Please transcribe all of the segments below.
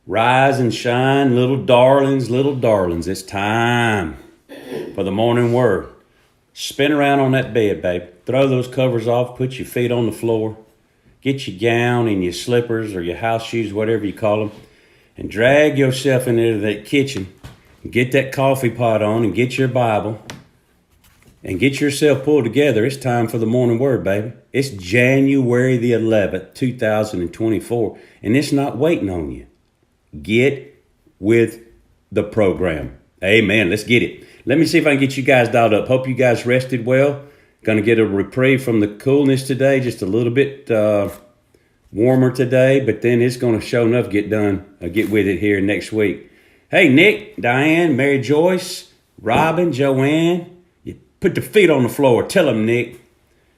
Rise and shine, little darlings, little darlings. It's time for the morning word. Spin around on that bed, babe. Throw those covers off, put your feet on the floor. Get your gown and your slippers or your house shoes, whatever you call them, and drag yourself into that kitchen. Get that coffee pot on and get your Bible and get yourself pulled together. It's time for the morning word, baby. It's January the 11th, 2024, and it's not waiting on you. Get with the program. Amen. Let's get it. Let me see if I can get you guys dialed up. Hope you guys rested well. Going to get a reprieve from the coolness today. Just a little bit warmer today, but then it's going to show enough get with it here next week. Hey, Nick, Diane, Mary Joyce, Robin, Joanne, you put the feet on the floor. Tell them, Nick,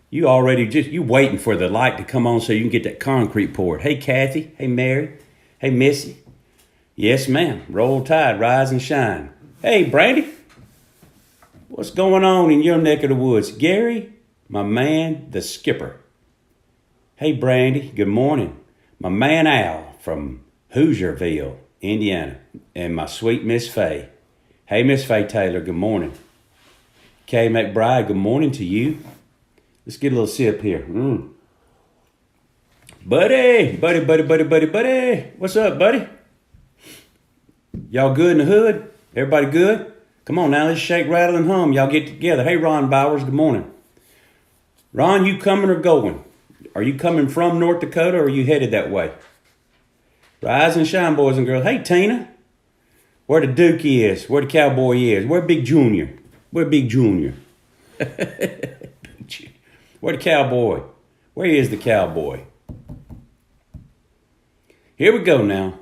you waiting for the light to come on so you can get that concrete poured. Hey, Kathy. Hey, Mary. Hey, Missy. Yes, ma'am. Roll Tide, rise and shine. Hey, Brandy. What's going on in your neck of the woods? Gary, my man, the skipper. Hey, Brandy, good morning. My man Al from Hoosierville, Indiana, and my sweet Miss Faye. Hey, Miss Faye Taylor, good morning. Kay McBride, good morning to you. Let's get a little sip here. Buddy. What's up, buddy? Y'all good in the hood? Everybody good? Come on now, let's shake, rattle, and hum. Y'all get together. Hey, Ron Bowers, good morning. Ron, you coming or going? Are you coming from North Dakota or are you headed that way? Rise and shine, boys and girls. Hey, Tina. Where the Duke is, where the Cowboy is, where Big Junior? Where Big Junior? Where the Cowboy? Where is the Cowboy? Here we go now.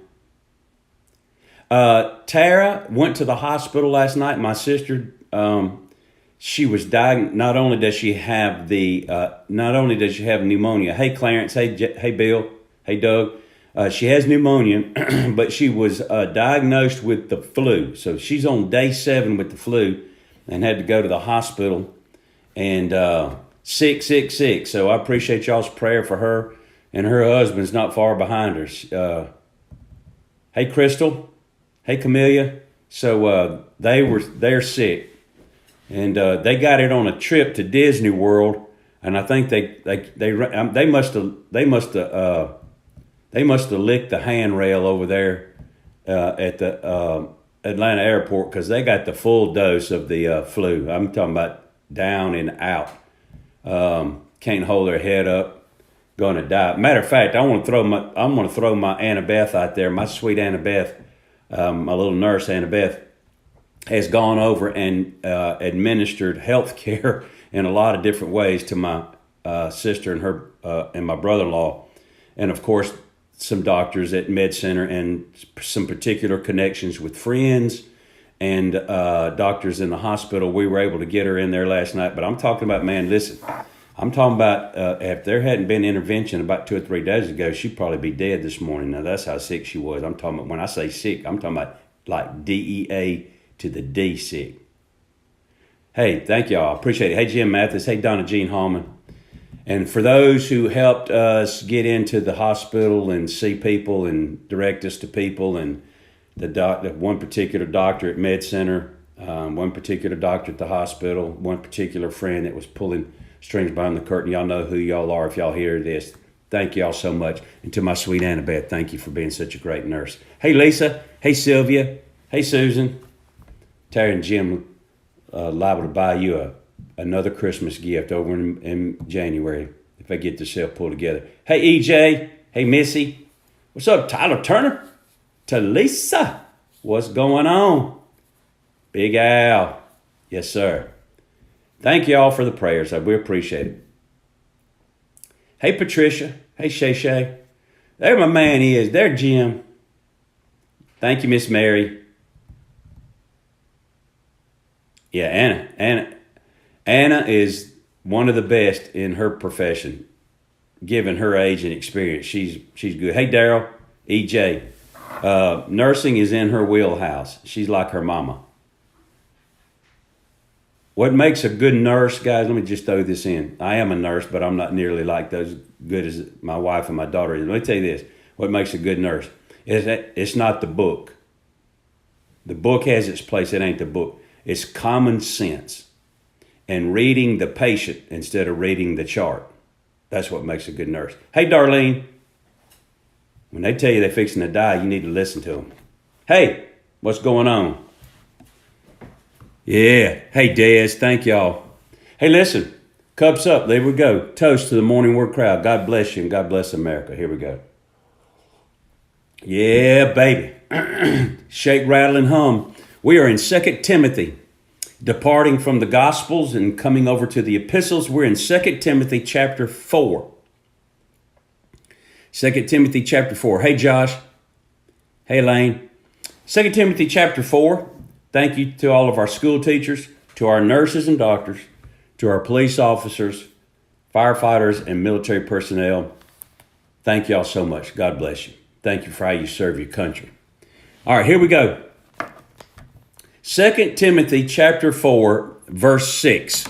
Tara went to the hospital last night. My sister, she was diagnosed. Not only does she have pneumonia. Hey, Clarence. Hey, Bill. Hey, Doug. She has pneumonia, but she was diagnosed with the flu. So she's on day 7 with the flu and had to go to the hospital and sick. So I appreciate y'all's prayer for her, and her husband's not far behind her. Hey, Crystal. Hey, Camellia. So they're sick, and they got it on a trip to Disney World, and I think they must have licked the handrail over there at the Atlanta airport, because they got the full dose of the flu. I'm talking about down and out. Can't hold their head up. Gonna die. Matter of fact, I'm gonna throw my Annabeth out there. My sweet Annabeth. My little nurse, Annabeth, has gone over and administered health care in a lot of different ways to my sister and her and my brother-in-law. And, of course, some doctors at Med Center and some particular connections with friends and doctors in the hospital. We were able to get her in there last night. But I'm talking about, man, listen, I'm talking about if there hadn't been intervention about 2 or 3 days ago, she'd probably be dead this morning. Now, that's how sick she was. I'm talking about, when I say sick, I'm talking about like DEA to the D sick. Hey, thank y'all. I appreciate it. Hey, Jim Mathis. Hey, Donna Jean Hallman. And for those who helped us get into the hospital and see people and direct us to people, and one particular doctor at Med Center, one particular doctor at the hospital, one particular friend that was pulling strings behind the curtain. Y'all know who y'all are if y'all hear this. Thank y'all so much. And to my sweet Annabeth, thank you for being such a great nurse. Hey, Lisa. Hey, Sylvia. Hey, Susan. Terry and Jim liable to buy you another Christmas gift over in January if I get this pulled together. Hey, EJ. Hey, Missy. What's up, Tyler Turner? Talisa. What's going on? Big Al. Yes, sir. Thank you all for the prayers. We appreciate it. Hey, Patricia. Hey, Shay Shay. There my man is. There, Jim. Thank you, Miss Mary. Yeah, Anna is one of the best in her profession, given her age and experience. She's good. Hey, Daryl. EJ. Nursing is in her wheelhouse. She's like her mama. What makes a good nurse, guys, let me just throw this in. I am a nurse, but I'm not nearly like those good as my wife and my daughter is. Let me tell you this. What makes a good nurse It's not the book. The book has its place. It ain't the book. It's common sense and reading the patient instead of reading the chart. That's what makes a good nurse. Hey, Darlene, when they tell you they're fixing to die, you need to listen to them. Hey, what's going on? Yeah. Hey, Des, thank y'all. Hey, listen, cups up. There we go. Toast to the Morning Word crowd. God bless you and God bless America. Here we go. Yeah, baby. Shake, rattle, and hum. We are in 2 Timothy, departing from the Gospels and coming over to the epistles. We're in 2 Timothy chapter 4. 2 Timothy chapter 4. Hey, Josh. Hey, Lane. 2 Timothy chapter 4. Thank you to all of our school teachers, to our nurses and doctors, to our police officers, firefighters, and military personnel. Thank y'all so much. God bless you. Thank you for how you serve your country. All right, here we go. 2 Timothy chapter 4, verse 6.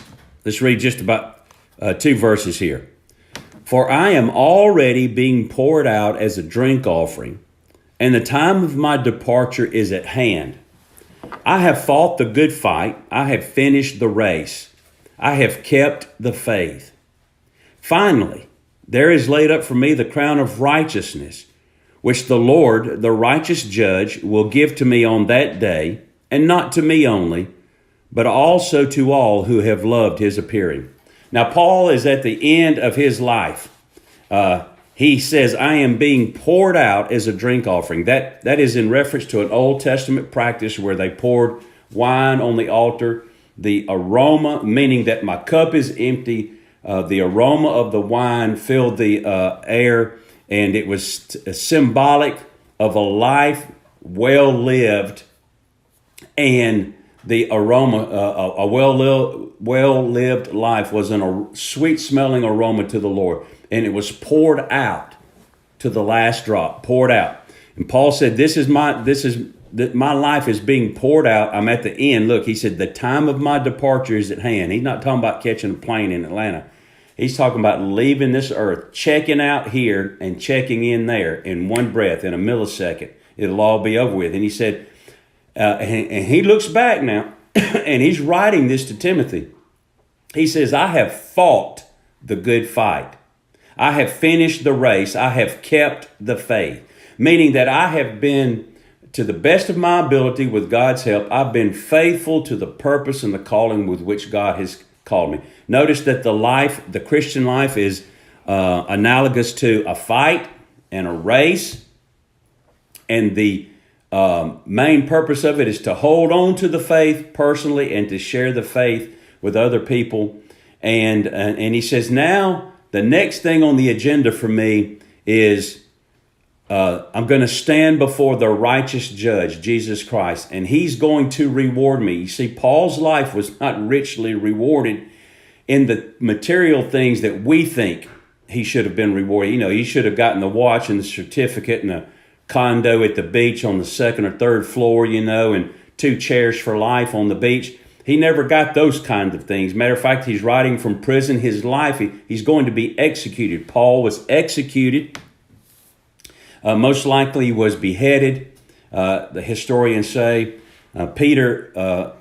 Let's read just about 2 verses here. For I am already being poured out as a drink offering, and the time of my departure is at hand. I have fought the good fight. I have finished the race. I have kept the faith. Finally, there is laid up for me the crown of righteousness, which the Lord, the righteous judge, will give to me on that day, and not to me only, but also to all who have loved his appearing. Now, Paul is at the end of his life. He says, I am being poured out as a drink offering. That is in reference to an Old Testament practice where they poured wine on the altar. The aroma, meaning that my cup is empty, the aroma of the wine filled the air, and it was symbolic of a life well lived, and the aroma, a well-lived life was a sweet-smelling aroma to the Lord, and it was poured out to the last drop, poured out. And Paul said, my life is being poured out. I'm at the end. Look, he said, the time of my departure is at hand. He's not talking about catching a plane in Atlanta. He's talking about leaving this earth, checking out here and checking in there in one breath, in a millisecond. It'll all be over with. And he said, and he looks back now, and he's writing this to Timothy. He says, I have fought the good fight. I have finished the race. I have kept the faith. Meaning that I have been, to the best of my ability, with God's help, I've been faithful to the purpose and the calling with which God has called me. Notice that the Christian life is analogous to a fight and a race. And the main purpose of it is to hold on to the faith personally and to share the faith with other people. And he says, now the next thing on the agenda for me is I'm going to stand before the righteous judge, Jesus Christ, and he's going to reward me. You see, Paul's life was not richly rewarded in the material things that we think he should have been rewarded. You know, he should have gotten the watch and the certificate and a condo at the beach on the second or third floor, you know, and 2 chairs for life on the beach. He never got those kinds of things. Matter of fact, he's writing from prison. His life, he's going to be executed. Paul was executed. Most likely was beheaded. The historians say Peter,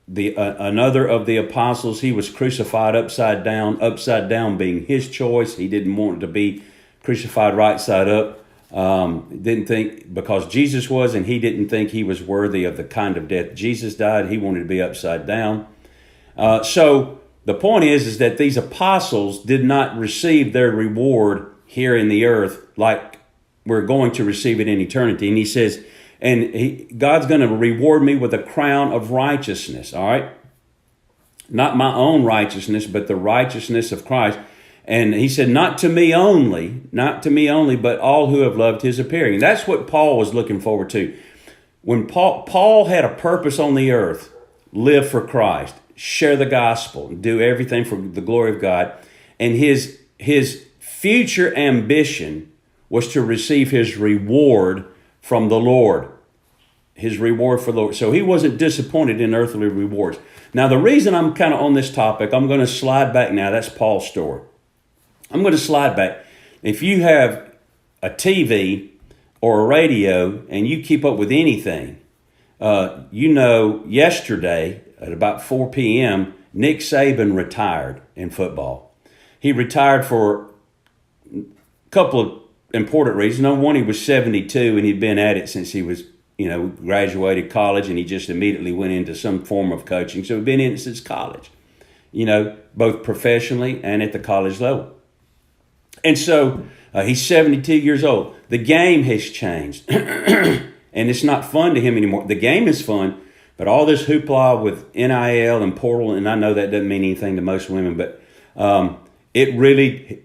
another of the apostles, he was crucified upside down being his choice. He didn't want to be crucified right side up. Didn't think, because Jesus was, and he didn't think he was worthy of the kind of death Jesus died. He wanted to be upside down. So the point is that these apostles did not receive their reward here in the earth like we're going to receive it in eternity. And he says, God's going to reward me with a crown of righteousness. All right. Not my own righteousness, but the righteousness of Christ. And he said, not to me only, but all who have loved his appearing. That's what Paul was looking forward to. When Paul had a purpose on the earth, live for Christ, share the gospel, do everything for the glory of God. And his future ambition was to receive his reward from the Lord. His reward for the Lord. So he wasn't disappointed in earthly rewards. Now, the reason I'm kind of on this topic, I'm going to slide back now. That's Paul's story. I'm going to slide back. If you have a TV or a radio and you keep up with anything, yesterday at about 4 p.m., Nick Saban retired in football. He retired for a couple of important reasons. Number one, he was 72 and he'd been at it since he was, graduated college, and he just immediately went into some form of coaching. So he'd been in it since college, both professionally and at the college level. And so he's 72 years old. The game has changed, and it's not fun to him anymore. The game is fun, but all this hoopla with NIL and portal, and I know that doesn't mean anything to most women, but it really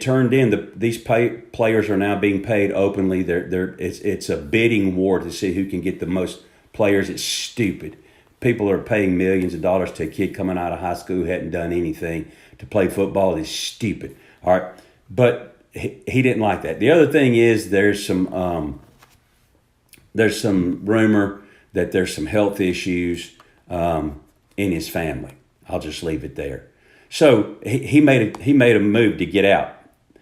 turned in. These players are now being paid openly. It's a bidding war to see who can get the most players. It's stupid. People are paying millions of dollars to a kid coming out of high school who hadn't done anything to play football. It's stupid. All right, but he didn't like that. The other thing is there's some rumor that there's some health issues in his family. I'll just leave it there. So he made a move to get out.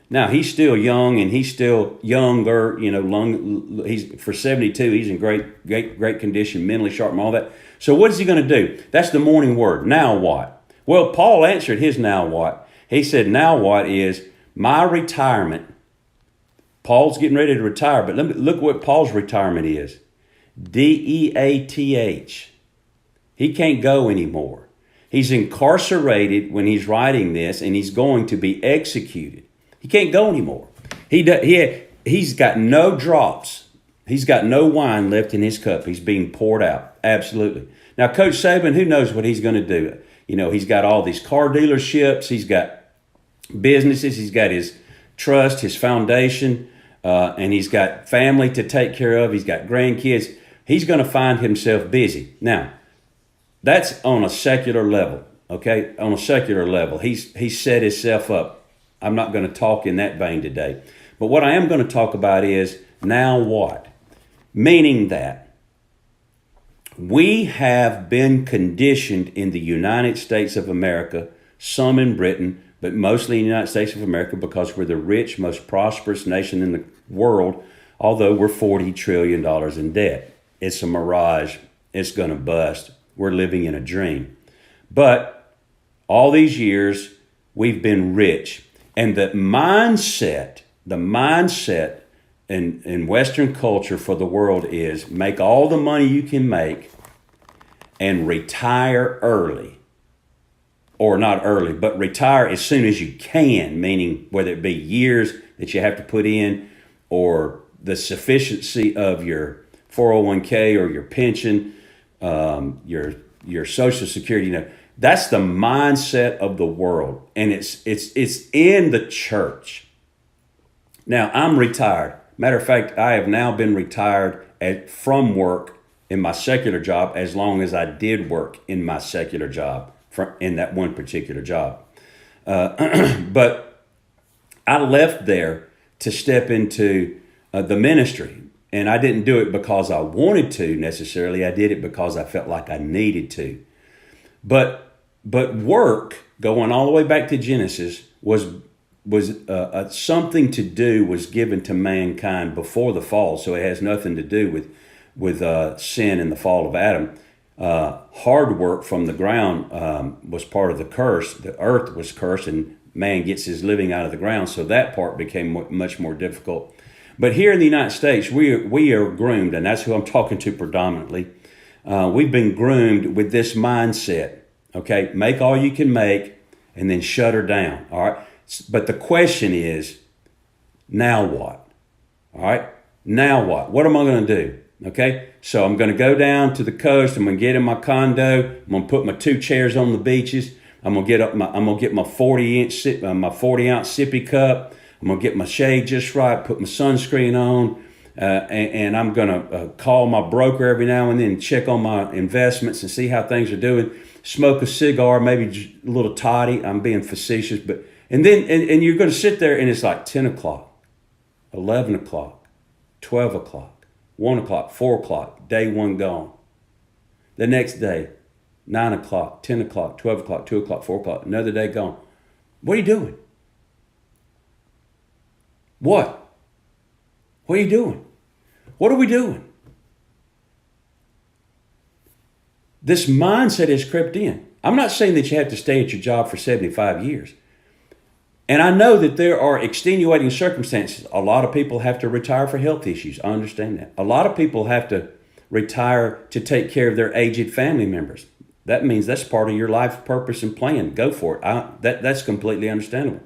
Now he's still young and he's still younger. He's for 72. He's in great condition, mentally sharp, and all that. So what is he going to do? That's the morning word. Now what? Well, Paul answered his now what. He said, now what is my retirement. Paul's getting ready to retire, but look what Paul's retirement is. DEATH. He can't go anymore. He's incarcerated when he's writing this, and he's going to be executed. He can't go anymore. He's got no drops. He's got no wine left in his cup. He's being poured out. Absolutely. Now, Coach Saban, who knows what he's going to do? He's got all these car dealerships. He's got businesses. He's got his trust, his foundation, and he's got family to take care of. He's got grandkids. He's going to find himself busy. Now, that's on a secular level, okay? On a secular level. He's set himself up. I'm not going to talk in that vein today. But what I am going to talk about is now what? Meaning that we have been conditioned in the United States of America, some in Britain, but mostly in the United States of America because we're the rich, most prosperous nation in the world, although we're $40 trillion in debt. It's a mirage. It's going to bust. We're living in a dream. But all these years, we've been rich. And the mindset in Western culture for the world is make all the money you can make and retire early. Or not early, but retire as soon as you can, meaning whether it be years that you have to put in or the sufficiency of your 401k or your pension, your Social Security. That's the mindset of the world, and it's in the church. Now, I'm retired. Matter of fact, I have now been retired from work in my secular job as long as I did work in my secular job, in that one particular job. But I left there to step into the ministry. And I didn't do it because I wanted to necessarily. I did it because I felt like I needed to. But work, going all the way back to Genesis, was something to do was given to mankind before the fall. So it has nothing to do with sin and the fall of Adam. Hard work from the ground was part of the curse. The earth was cursed, and man gets his living out of the ground. So that part became much more difficult. But here in the United States, we are groomed, and that's who I'm talking to predominantly. We've been groomed with this mindset, okay? Make all you can make and then shut her down, all right? But the question is, now what? All right? Now what? What am I going to do? Okay? So I'm going to go down to the coast. I'm going to get in my condo. I'm going to put my 2 chairs on the beaches. I'm going to get my 40-ounce sippy cup. I'm going to get my shade just right, put my sunscreen on, and I'm going to call my broker every now and then, check on my investments and see how things are doing. Smoke a cigar, maybe a little toddy. I'm being facetious, and you're going to sit there and it's like 10 o'clock, 11 o'clock, 12 o'clock, 1 o'clock, 4 o'clock, day one gone. The next day, 9 o'clock, 10 o'clock, 12 o'clock, 2 o'clock, 4 o'clock, another day gone. What are you doing? What are you doing? What are we doing? This mindset has crept in. I'm not saying that you have to stay at your job for 75 years. And I know that there are extenuating circumstances. A lot of people have to retire for health issues. I understand that. A lot of people have to retire to take care of their aged family members. That means that's part of your life purpose and plan. Go for it. That's completely understandable.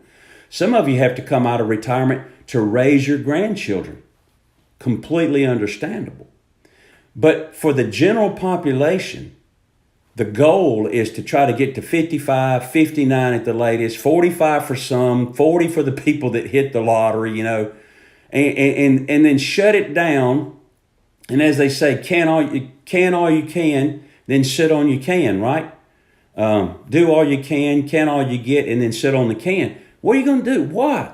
Some of you have to come out of retirement to raise your grandchildren. Completely understandable. But for the general population, the goal is to try to get to 55, 59 at the latest, 45 for some, 40 for the people that hit the lottery, and then shut it down. And as they say, can all you can, then sit on you can, right? Do all you can all you get, and then sit on the can. What are you going to do? Why?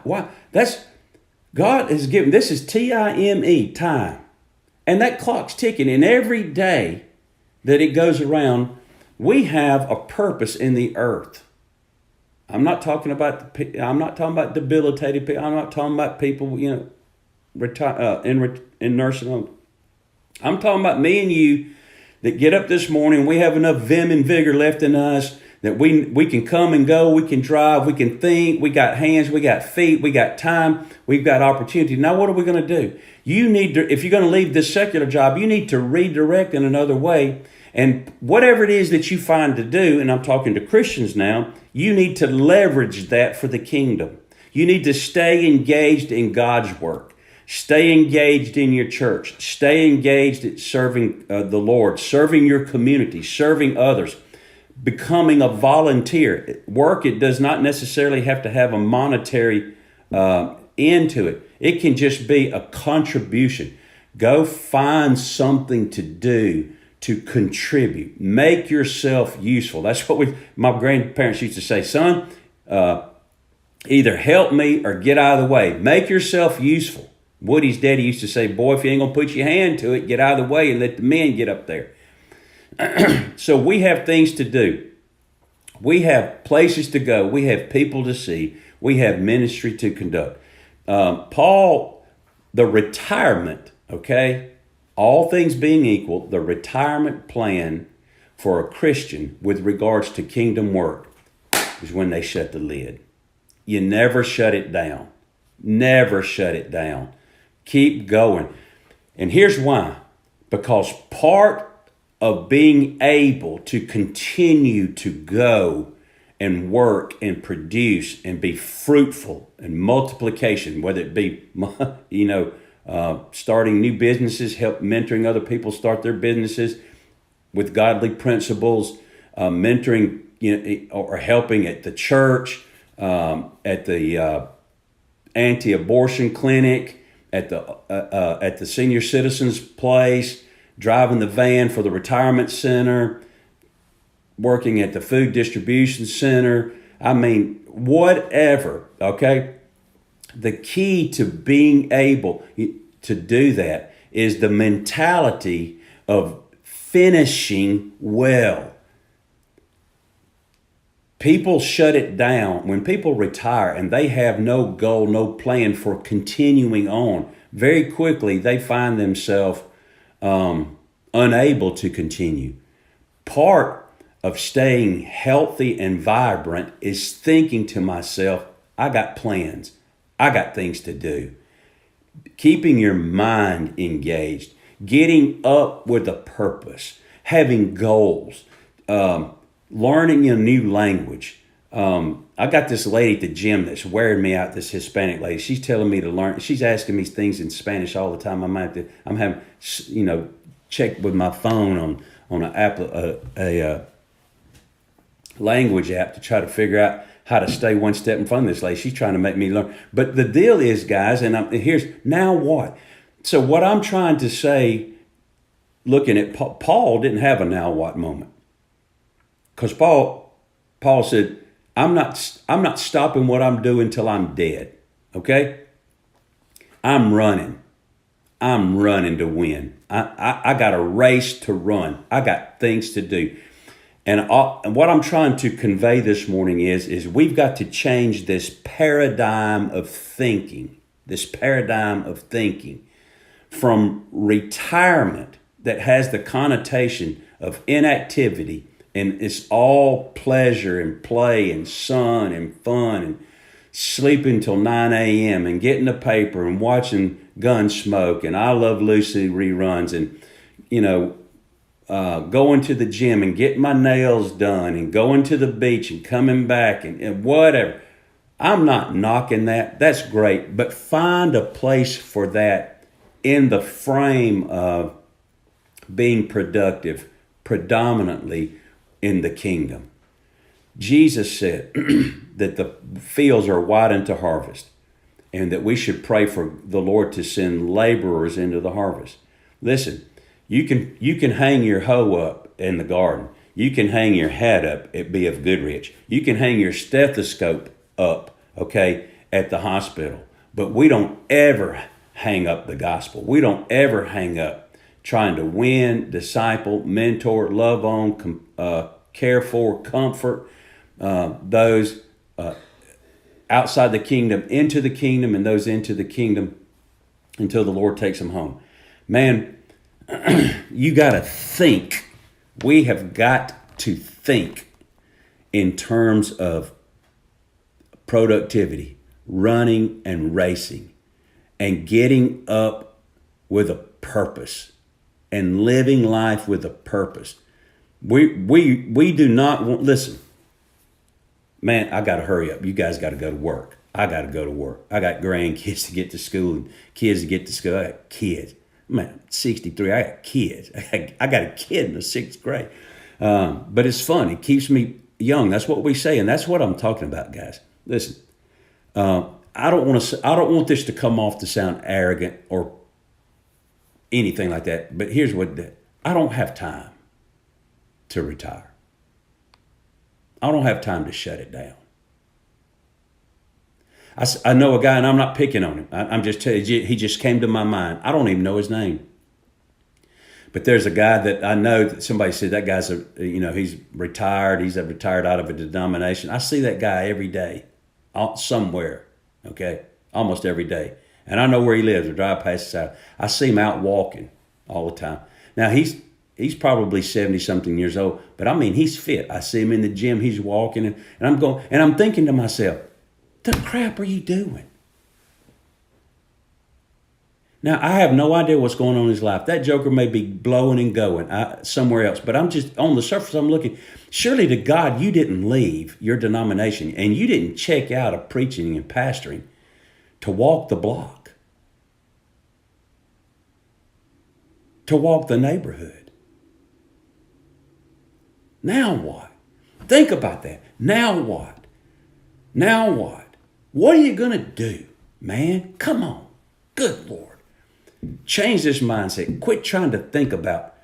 God has given, this is time, time. And that clock's ticking. And every day that it goes around, we have a purpose in the earth. I'm not talking about debilitated people. I'm not talking about people, retire in nursing homes. I'm talking about me and you that get up this morning. We have enough vim and vigor left in us that we can come and go. We can drive. We can think. We got hands. We got feet. We got time. We've got opportunity. Now, what are we going to do? You need to, if you're going to leave this secular job, you need to redirect in another way. And whatever it is that you find to do, and I'm talking to Christians now, you need to leverage that for the kingdom. You need to stay engaged in God's work. Stay engaged in your church. Stay engaged at serving the Lord, serving your community, serving others, becoming a volunteer. Work, it does not necessarily have to have a monetary end to it. It can just be a contribution. Go find something to do to contribute. Make yourself useful. That's what my grandparents used to say, son, either help me or get out of the way. Make yourself useful. Woody's daddy used to say, boy, if you ain't going to put your hand to it, get out of the way and let the men get up there. So we have things to do. We have places to go. We have people to see. We have ministry to conduct. Paul, the retirement, okay? All things being equal, the retirement plan for a Christian with regards to kingdom work is when they shut the lid. You never shut it down. Never shut it down. Keep going. And here's why. Because part of being able to continue to go and work and produce and be fruitful and multiplication, whether it be, starting new businesses, help mentoring other people start their businesses with godly principles, mentoring, or helping at the church, at the anti-abortion clinic, at the senior citizens place, driving the van for the retirement center, working at the food distribution center. I mean, whatever, okay? The key to being able to do that is the mentality of finishing well. People shut it down. When people retire and they have no goal, no plan for continuing on, very quickly they find themselves unable to continue. Part of staying healthy and vibrant is thinking to myself, I got plans. I got things to do. Keeping your mind engaged, getting up with a purpose, having goals, learning a new language. I got this lady at the gym that's wearing me out, this Hispanic lady. She's telling me to learn. She's asking me things in Spanish all the time. I'm having, check with my phone on a language app to try to figure out how to stay one step in front of this lady. She's trying to make me learn. But the deal is, guys, here's, now what? So what I'm trying to say, looking at Paul didn't have a now what moment. Because Paul said, I'm not stopping what I'm doing till I'm dead. Okay? I'm running to win. I got a race to run. I got things to do. And what I'm trying to convey this morning is we've got to change this paradigm of thinking from retirement that has the connotation of inactivity, and it's all pleasure and play and sun and fun and sleeping till 9 a.m. and getting the paper and watching Gunsmoke and I Love Lucy reruns and, going to the gym and getting my nails done and going to the beach and coming back and whatever. I'm not knocking that. That's great. But find a place for that in the frame of being productive, predominantly in the kingdom. Jesus said that the fields are white unto harvest, and that we should pray for the Lord to send laborers into the harvest. Listen, you can hang your hoe up in the garden. You can hang your hat up at B.F. Goodrich. You can hang your stethoscope up, okay, at the hospital. But we don't ever hang up the gospel. We don't ever hang up trying to win, disciple, mentor, love on, care for, comfort those outside the kingdom, into the kingdom, and those into the kingdom until the Lord takes them home. Man, you got to think. We have got to think in terms of productivity, running and racing, and getting up with a purpose and living life with a purpose. We do not want, listen, man, I got to hurry up. You guys got to go to work. I got to go to work. I got grandkids to get to school and kids to get to school. I got kids. Man, I'm 63. I got kids. I got a kid in the 6th grade. But it's fun. It keeps me young. That's what we say. And that's what I'm talking about, guys. Listen, I don't want this to come off to sound arrogant or anything like that. But here's what I don't have time to retire. I don't have time to shut it down. I know a guy, and I'm not picking on him. I'm just telling you, he just came to my mind. I don't even know his name. But there's a guy that I know that somebody said that guy's he's retired. He's retired out of a denomination. I see that guy every day, somewhere, okay, almost every day. And I know where he lives. I drive past his house. I see him out walking all the time. Now, he's probably 70-something years old, but I mean, he's fit. I see him in the gym. He's walking, and I'm thinking to myself, the crap are you doing? Now, I have no idea what's going on in his life. That joker may be blowing and going somewhere else, but I'm just, on the surface, I'm looking. Surely to God, you didn't leave your denomination, and you didn't check out of preaching and pastoring to walk the block, to walk the neighborhood. Now what? Think about that. Now what? Now what? What are you going to do, man? Come on. Good Lord. Change this mindset. Quit trying to think about.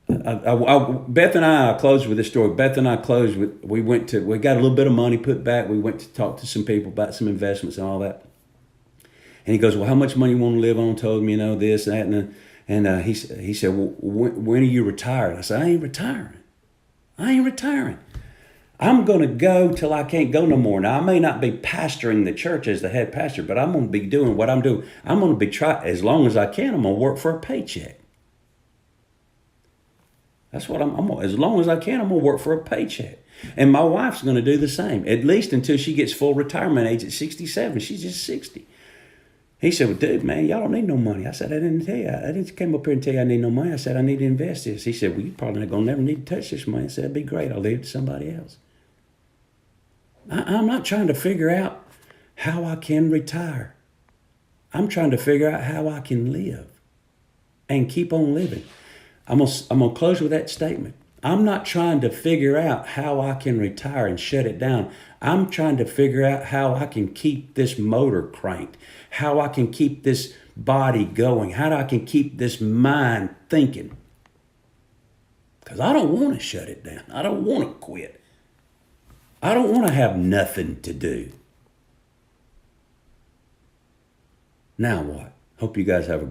Beth and I closed with this story. Beth and I closed with, we got a little bit of money put back. We went to talk to some people about some investments and all that. And he goes, well, how much money you want to live on? Told me, this, that, and he said, well, when are you retiring? I said, I ain't retiring. I'm going to go till I can't go no more. Now, I may not be pastoring the church as the head pastor, but I'm going to be doing what I'm doing. I'm going to be as long as I can, I'm going to work for a paycheck. That's what as long as I can, I'm going to work for a paycheck. And my wife's going to do the same, at least until she gets full retirement age at 67. She's just 60. He said, well, dude, man, y'all don't need no money. I said, I didn't tell you. I didn't come up here and tell you I need no money. I said, I need to invest this. He said, well, you probably not going to never need to touch this money. I said, that'd be great. I'll leave it to somebody else. I'm not trying to figure out how I can retire. I'm trying to figure out how I can live and keep on living. I'm gonna close with that statement. I'm not trying to figure out how I can retire and shut it down. I'm trying to figure out how I can keep this motor cranked, how I can keep this body going, how I can keep this mind thinking. Because I don't want to shut it down. I don't want to quit. I don't want to have nothing to do. Now what? Hope you guys have a